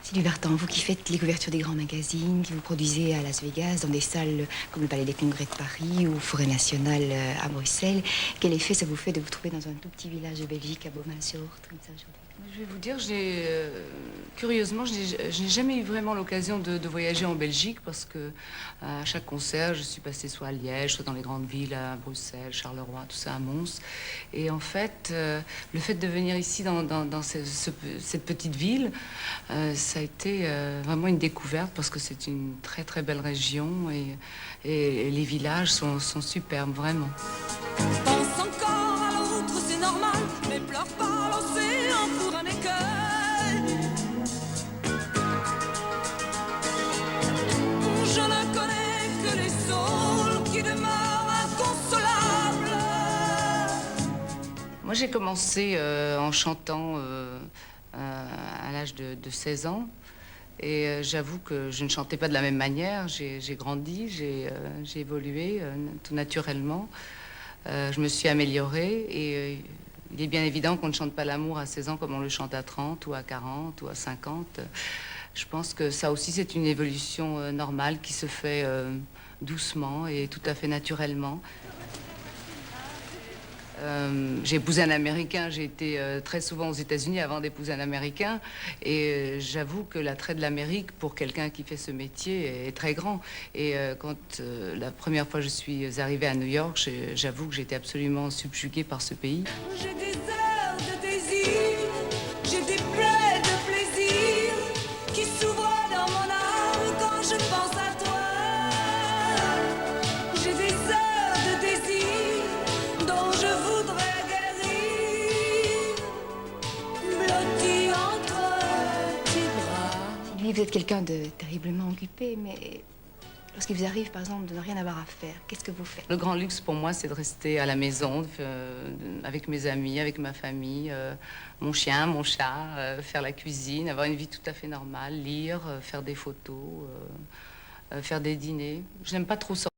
Sylvie Vartan, vous qui faites les couvertures des grands magazines, qui vous produisez à Las Vegas, dans des salles comme le Palais des Congrès de Paris ou Forêt Nationale à Bruxelles, quel effet ça vous fait de vous trouver dans un tout petit village de Belgique à Beaumont-sur-Orge comme ça aujourd'hui? Je vais vous dire, curieusement, je n'ai jamais eu vraiment l'occasion de voyager en Belgique parce que à chaque concert, je suis passée soit à Liège, soit dans les grandes villes, à Bruxelles, Charleroi, tout ça, à Mons. Et en fait, le fait de venir ici dans cette petite ville, ça a été vraiment une découverte parce que c'est une très très belle région et les villages sont superbes, vraiment. Pense encore à l'autre, c'est normal, mais pleure pas l'océan pour un écueil. Je ne connais que les saules qui demeurent inconsolables. Moi, j'ai commencé en chantant à l'âge de 16 ans. Et j'avoue que je ne chantais pas de la même manière. J'ai grandi, j'ai évolué tout naturellement. Je me suis améliorée et il est bien évident qu'on ne chante pas l'amour à 16 ans comme on le chante à 30 ou à 40 ou à 50. Je pense que ça aussi, c'est une évolution normale qui se fait doucement et tout à fait naturellement. J'ai épousé un Américain, j'ai été très souvent aux États-Unis avant d'épouser un Américain et j'avoue que l'attrait de l'Amérique pour quelqu'un qui fait ce métier est très grand. Et quand la première fois je suis arrivée à New York, j'avoue que j'étais absolument subjuguée par ce pays. J'ai des heures de désir, j'ai des plaies de plaisir qui s'ouvrent dans mon âme quand je pense à toi. J'ai des heures de désir dont je voudrais guérir, blotti entre tes bras. Sylvie, vous êtes quelqu'un de terriblement occupé, mais lorsqu'il vous arrive, par exemple, de ne rien avoir à faire, qu'est-ce que vous faites? Le grand luxe pour moi, c'est de rester à la maison, avec mes amis, avec ma famille, mon chien, mon chat, faire la cuisine, avoir une vie tout à fait normale, lire, faire des photos, faire des dîners. Je n'aime pas trop sortir.